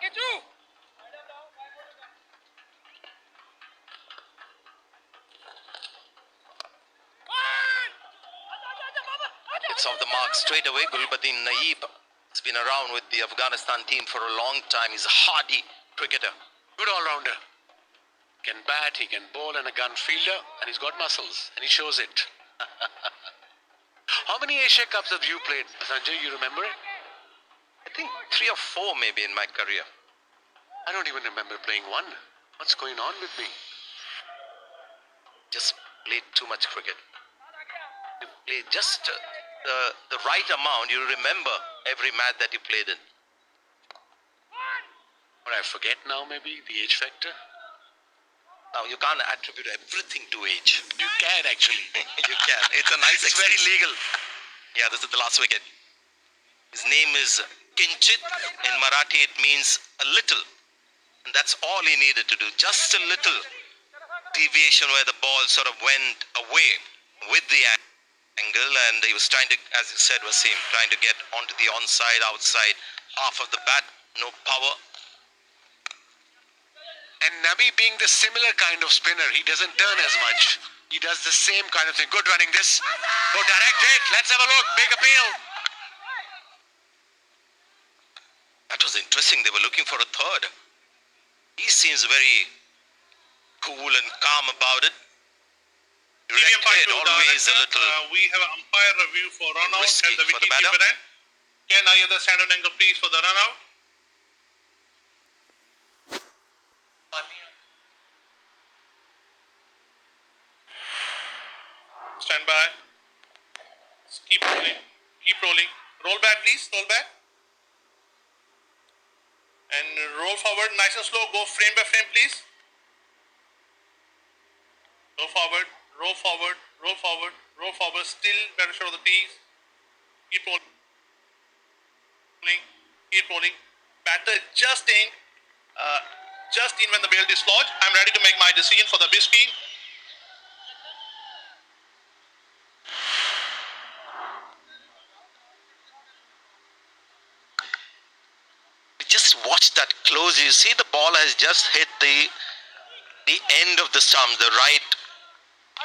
It's off the mark straight away. Gulbuddin Naeeb has been around with the Afghanistan team for a long time. He's a hardy cricketer. Good all-rounder. Can bat, he can bowl, and a gun fielder, and he's got muscles, and he shows it. How many Asia Cups have you played, Sanjay? You remember it? I think 3 or 4 maybe in my career. I don't even remember playing one. What's going on with me? Just played too much cricket. You played just the right amount. You remember every match that you played in. But I forget now, maybe, the age factor. Now, you can't attribute everything to age. You can, actually. You can. It's a nice It's very legal. Yeah, this is the last wicket. His name is Kinchit. In Marathi, it means a little. And that's all he needed to do. Just a little deviation where the ball sort of went away with the angle. And he was trying to, as you said, Wasim, trying to get onto the onside, outside half of the bat. No power. And Nabi being the similar kind of spinner, he doesn't turn as much. He does the same kind of thing. Good running this. Go direct it. Let's have a look. Big appeal. That was interesting. They were looking for a third. He seems very cool and calm about it. Direct hit, always a little. We have an umpire review for run out risky and the for the wicket batter. keeper end. Can I have the standard angle please for the run out? Stand by. Keep rolling. Keep rolling. Roll back, please. Roll back. And roll forward, nice and slow. Go frame by frame, please. Roll forward. Roll forward. Roll forward. Roll forward. Still better shot of the tees. Keep rolling. Keep rolling. Batter just in when the bail dislodged. I'm ready to make my decision for the Bisky. Just watch that close. You see the ball has just hit the end of the stump, the right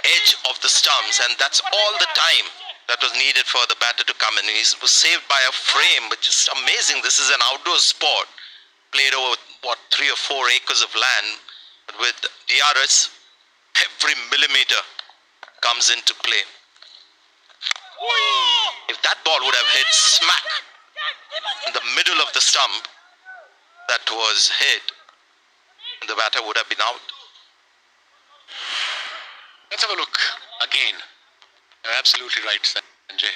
edge of the stumps, and that's all the time that was needed for the batter to come in. He was saved by a frame, which is amazing. This is an outdoor sport played over, 3 or 4 acres of land. But with DRS, every millimeter comes into play. If that ball would have hit smack in the middle of the stump, that was hit, the batter would have been out. Let's have a look again. You're absolutely right, Sanjay.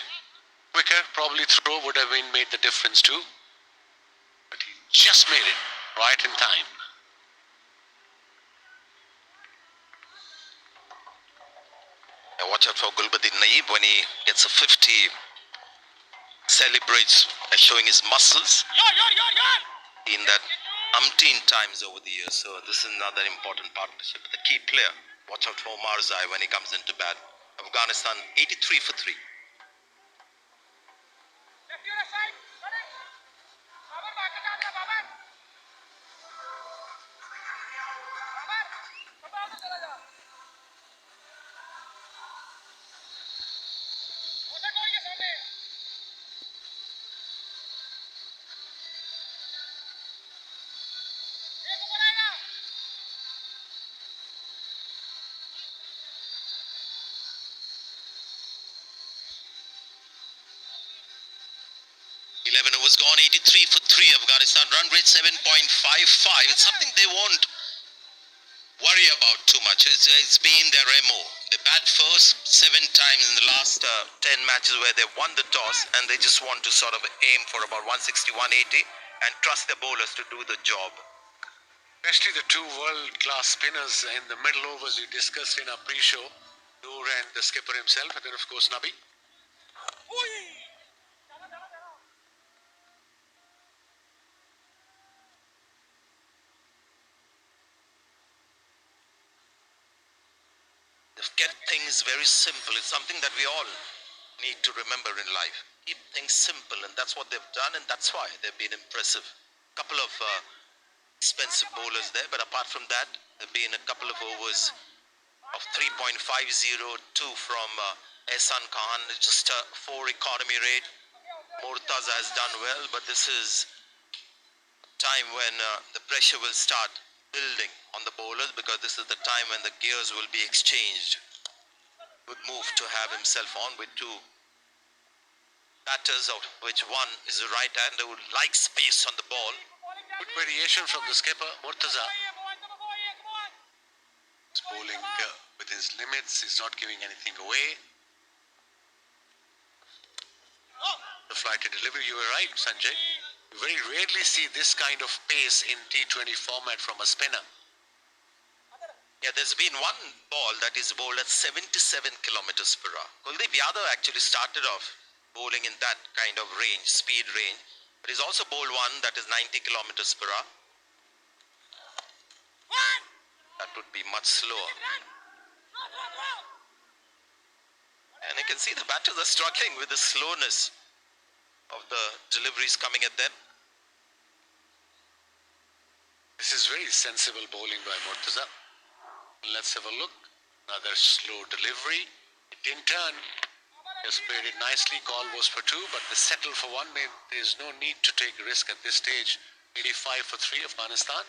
Quicker, probably throw would have made the difference too. But he just made it right in time. Now watch out for Gulbuddin Naeeb. When he gets a 50, celebrates by showing his muscles. In that umpteen times over the years. So this is another important partnership. The key player. Watch out for Omar Zai when he comes into bat. Afghanistan 83 for 3. Was gone 83 for 3. Afghanistan run rate 7.55. It's something they won't worry about too much. It's been their MO. They bat first 7 times in the last 10 matches where they won the toss, and they just want to sort of aim for about 160, 180 and trust their bowlers to do the job. Especially the 2 world-class spinners in the middle overs we discussed in our pre-show. Noor and the skipper himself, and then of course Nabi. Get things very simple. It's something that we all need to remember in life. Keep things simple, and that's what they've done, and that's why they've been impressive. Couple of expensive bowlers there, but apart from that, there have been a couple of overs of 3.50, two from Ehsan Khan, just a 4 economy rate. Mortaza has done well, but this is time when the pressure will start building on the bowlers, because this is the time when the gears will be exchanged. Good move to have himself on with two batters, of which one is a right-hander who likes space on the ball. Good variation from the skipper, Murtaza. He's bowling within his limits. He's not giving anything away. The flighted delivery, you were right, Sanjay. You very rarely see this kind of pace in T20 format from a spinner. Yeah, there's been one ball that is bowled at 77 kilometers per hour. Kuldeep Yadav actually started off bowling in that kind of range, speed range. But he's also bowled one that is 90 kilometers per hour. That would be much slower. And you can see the batters are struggling with the slowness of the deliveries coming at them. This is very sensible bowling by Murtaza. Let's have a look. Another slow delivery. It didn't turn. Just played it nicely. Call was for two, but they settled for one. There's no need to take a risk at this stage. 85 for 3, Afghanistan.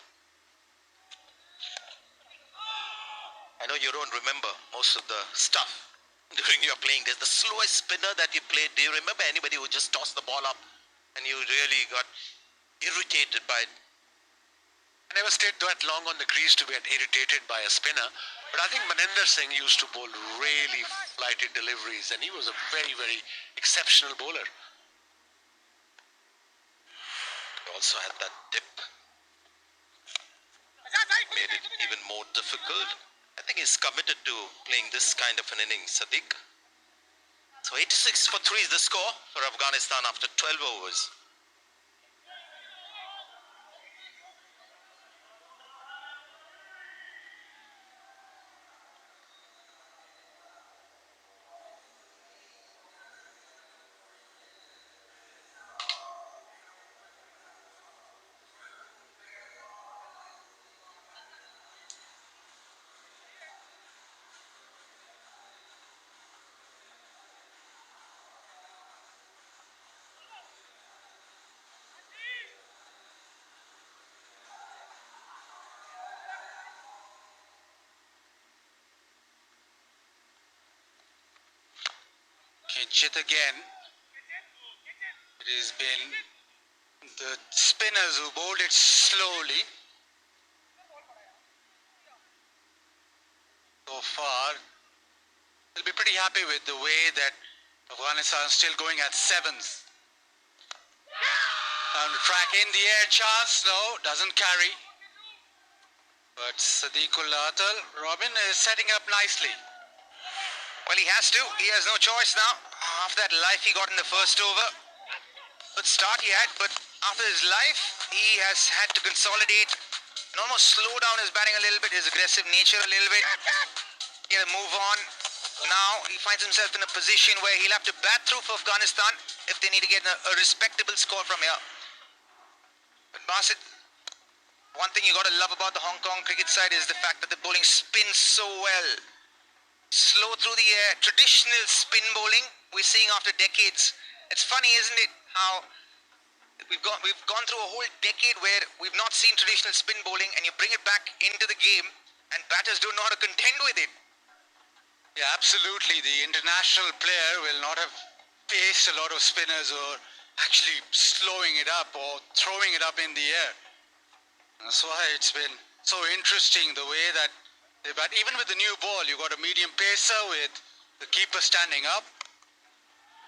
I know you don't remember most of the stuff during your playing days. The slowest spinner that you played, do you remember anybody who just tossed the ball up and you really got irritated by it? I never stayed that long on the crease to get irritated by a spinner, but I think Maninder Singh used to bowl really flighted deliveries, and he was a very, very exceptional bowler. He also had that dip. Made it even more difficult. I think he's committed to playing this kind of an inning, Sadiq. So 86 for 3 is the score for Afghanistan after 12 overs. Kinchit again. It has been the spinners who bowled it slowly. So far, they'll be pretty happy with the way that Afghanistan is still going at sevens. Down the track in the air, chance, no, doesn't carry. But Sadiqul Atal, Robin is setting up nicely. Well, he has to. He has no choice now. After that life he got in the first over. Good start he had, but after his life, he has had to consolidate and almost slow down his batting a little bit, his aggressive nature a little bit. He had to move on. Now he finds himself in a position where he'll have to bat through for Afghanistan if they need to get a respectable score from here. But Basit, one thing you got to love about the Hong Kong cricket side is the fact that the bowling spins so well. Slow through the air, traditional spin bowling we're seeing after decades. It's funny, isn't it, how we've gone through a whole decade where we've not seen traditional spin bowling, and you bring it back into the game and batters don't know how to contend with it. Yeah, absolutely. The international player will not have faced a lot of spinners who are actually slowing it up or throwing it up in the air. That's why it's been so interesting the way that they bat. Even with the new ball, you got a medium pacer with the keeper standing up.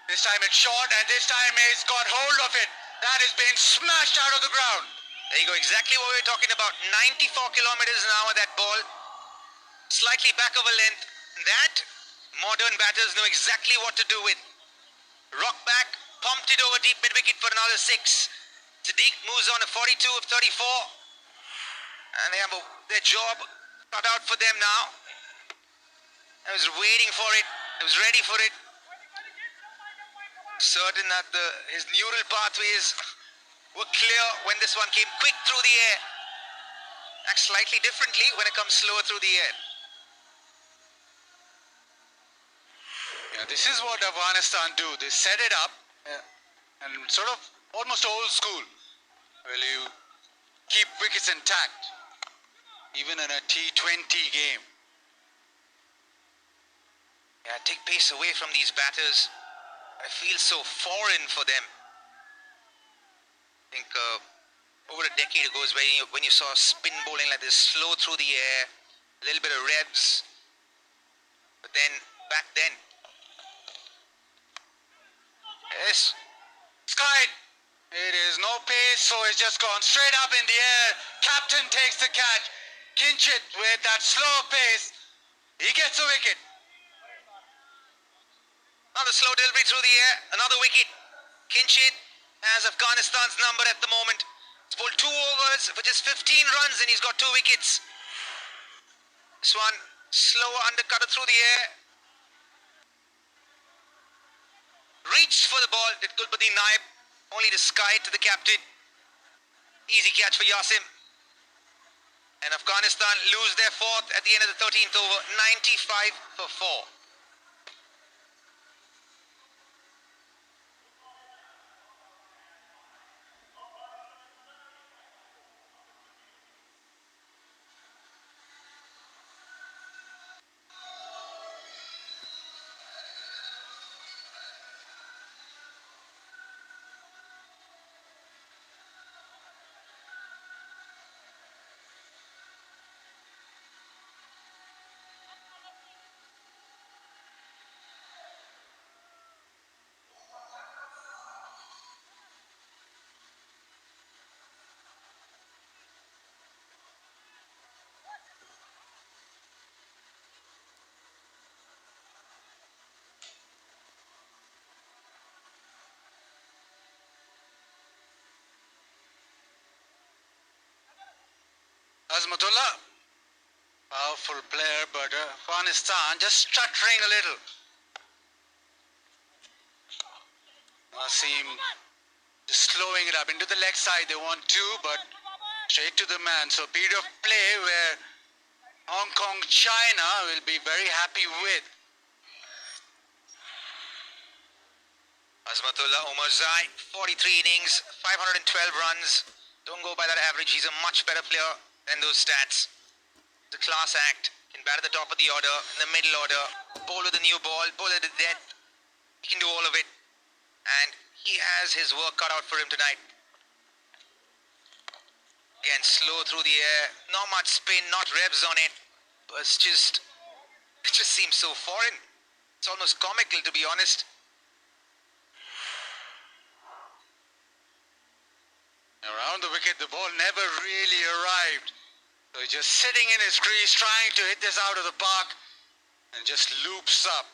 This time it's short, and this time he's got hold of it. That has been smashed out of the ground. There you go, exactly what we were talking about. 94 kilometers an hour, that ball. Slightly back of a length. That, modern batters know exactly what to do with. Rock back, pumped it over deep mid-wicket for another 6. Sadiq moves on to 42 of 34. And they have their job cut out for them now. I was waiting for it. I was ready for it. Certain that his neural pathways were clear when this one came quick through the air. acts slightly differently when it comes slower through the air. Yeah, this is what Afghanistan do. They set it up and sort of almost old school. Well, you keep wickets intact, even in a T20 game. Yeah, take pace away from these batters. It feels so foreign for them. I think over a decade ago is when you saw spin bowling like this, slow through the air, a little bit of revs. But then, back then, yes, Sky, it is no pace, so it's just gone straight up in the air. Captain takes the catch. Kinchit with that slow pace, he gets a wicket. another slow delivery through the air, another wicket. Kinchit has Afghanistan's number at the moment. He's bowled 2 overs for just 15 runs and he's got 2 wickets. This one, slower undercutter through the air. Reached for the ball, did Gulbuddin Naib, only to sky it to the captain. Easy catch for Yasim. And Afghanistan lose their 4th at the end of the 13th over, 95 for 4. Azmatullah, powerful player, but Afghanistan just stuttering a little. Wasim just slowing it up into the leg side. They want 2, but straight to the man. So period of play where Hong Kong, China will be very happy with. Azmatullah Omarzai, 43 innings, 512 runs. Don't go by that average. He's a much better player than those stats. It's a class act. Can bat at the top of the order, in the middle order, bowl with a new ball, bowl at the death. He can do all of it. And he has his work cut out for him tonight. Again, slow through the air. Not much spin, not revs on it. But it just seems so foreign. It's almost comical, to be honest. Around the wicket, the ball never really arrived. So he's just sitting in his crease, trying to hit this out of the park, and just loops up.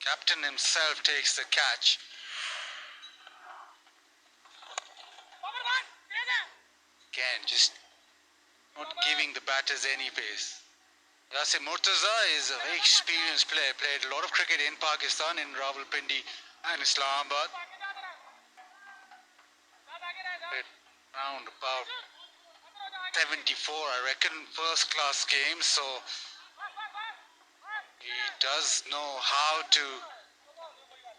Captain himself takes the catch. Again, just not giving the batters any pace. Yasim Murtaza is a very experienced player, played a lot of cricket in Pakistan, in Rawalpindi and Islamabad. Played around about 74, I reckon, first class games, so he does know how to,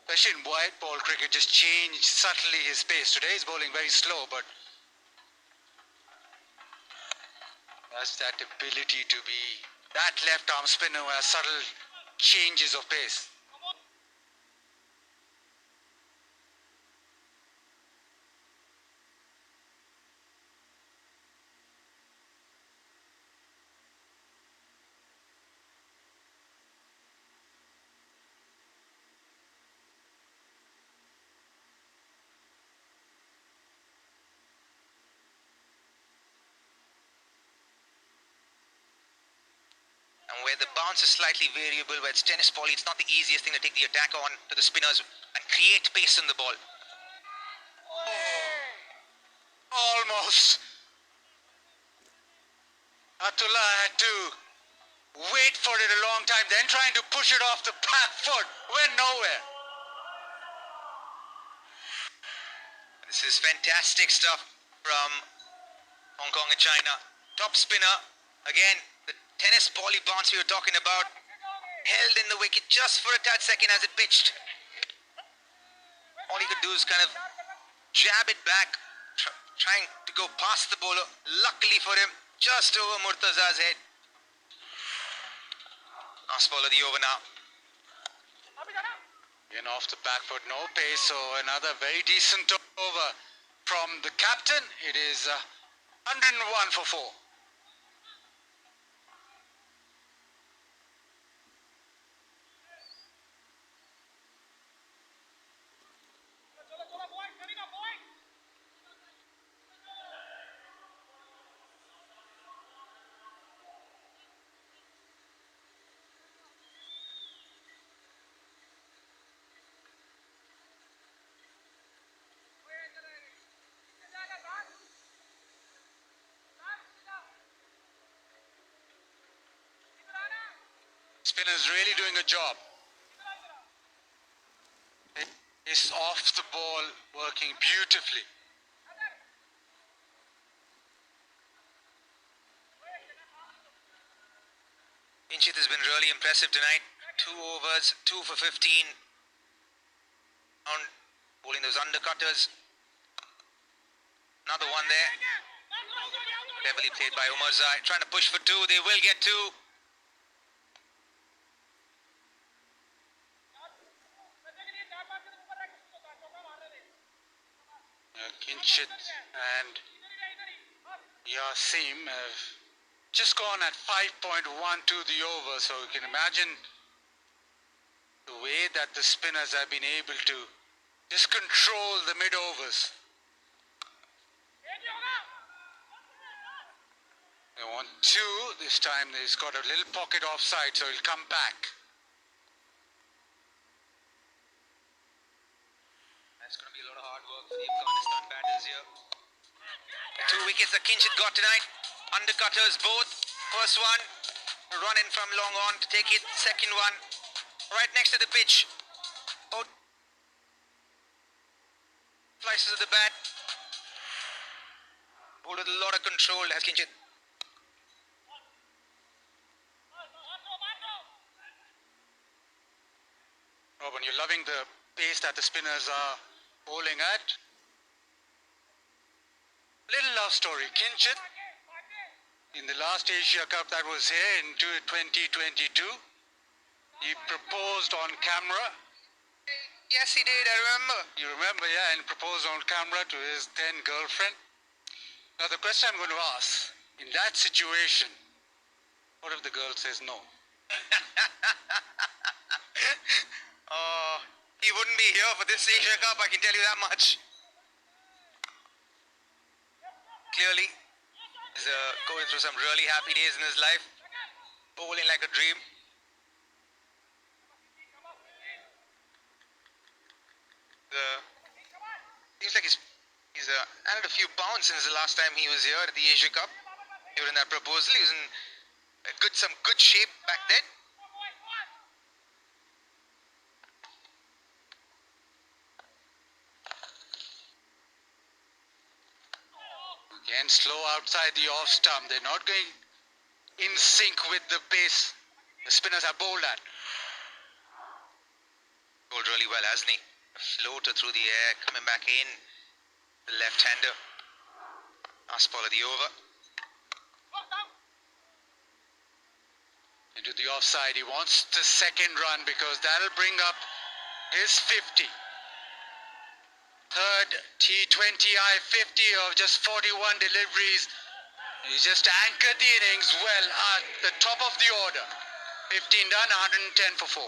especially in white ball cricket, just change subtly his pace. Today he's bowling very slow, but has that ability to be that left arm spinner who has subtle changes of pace. And where the bounce is slightly variable, where it's tennis ball, it's not the easiest thing to take the attack on to the spinners and create pace in the ball. Almost. Atullah had to wait for it a long time, then trying to push it off the back foot, went nowhere. This is fantastic stuff from Hong Kong and China. Top spinner. Again, the tennis volley bounce we were talking about. Held in the wicket just for a tad second as it pitched. All he could do is kind of jab it back, trying to go past the bowler. Luckily for him, just over Murtaza's head. Last ball of the over now. Again off the back foot, no pace, so another very decent over from the captain. It is 101 for 4. Spinner's really doing a job. It's off the ball, working beautifully. Kinchit has been really impressive tonight. 2 overs, 2 for 15. On bowling those undercutters. Another one there. Cleverly played by Umar Zai. Trying to push for 2. They will get 2. Kinchit and Yasim have just gone at 5.12 the over, so you can imagine the way that the spinners have been able to just control the mid-overs. They want 2. This time he's got a little pocket offside, so he'll come back. That's going to be a lot of hard work for the Afghanistan batters here. 2 wickets that Kinchit got tonight. Undercutters both. First one, run in from long on to take it. Second one, right next to the pitch. Oh, slices of the bat. Bowled with a lot of control as Kinchit. Robin, you're loving the pace that the spinners are bowling at. Little love story. Kinchit, in the last Asia Cup that was here in 2022, he proposed on camera. Yes, he did, I remember. You remember, yeah, and proposed on camera to his then girlfriend. Now the question I'm going to ask, in that situation, what if the girl says no? Oh, he wouldn't be here for this Asia Cup, I can tell you that much. Clearly, he's going through some really happy days in his life. Bowling like a dream. Seems like he's added a few pounds since the last time he was here at the Asia Cup. During that proposal, he was in some good shape back then. Again, slow outside the off stump. They're not going in sync with the pace the spinners have bowled at. Bowled really well, hasn't he? A floater through the air, coming back in. The left-hander. Last ball of the over. Into the offside. He wants the second run because that'll bring up his 50. Third T20I 50 of just 41 deliveries. He just anchored the innings well at the top of the order. 15 done, 110 for 4.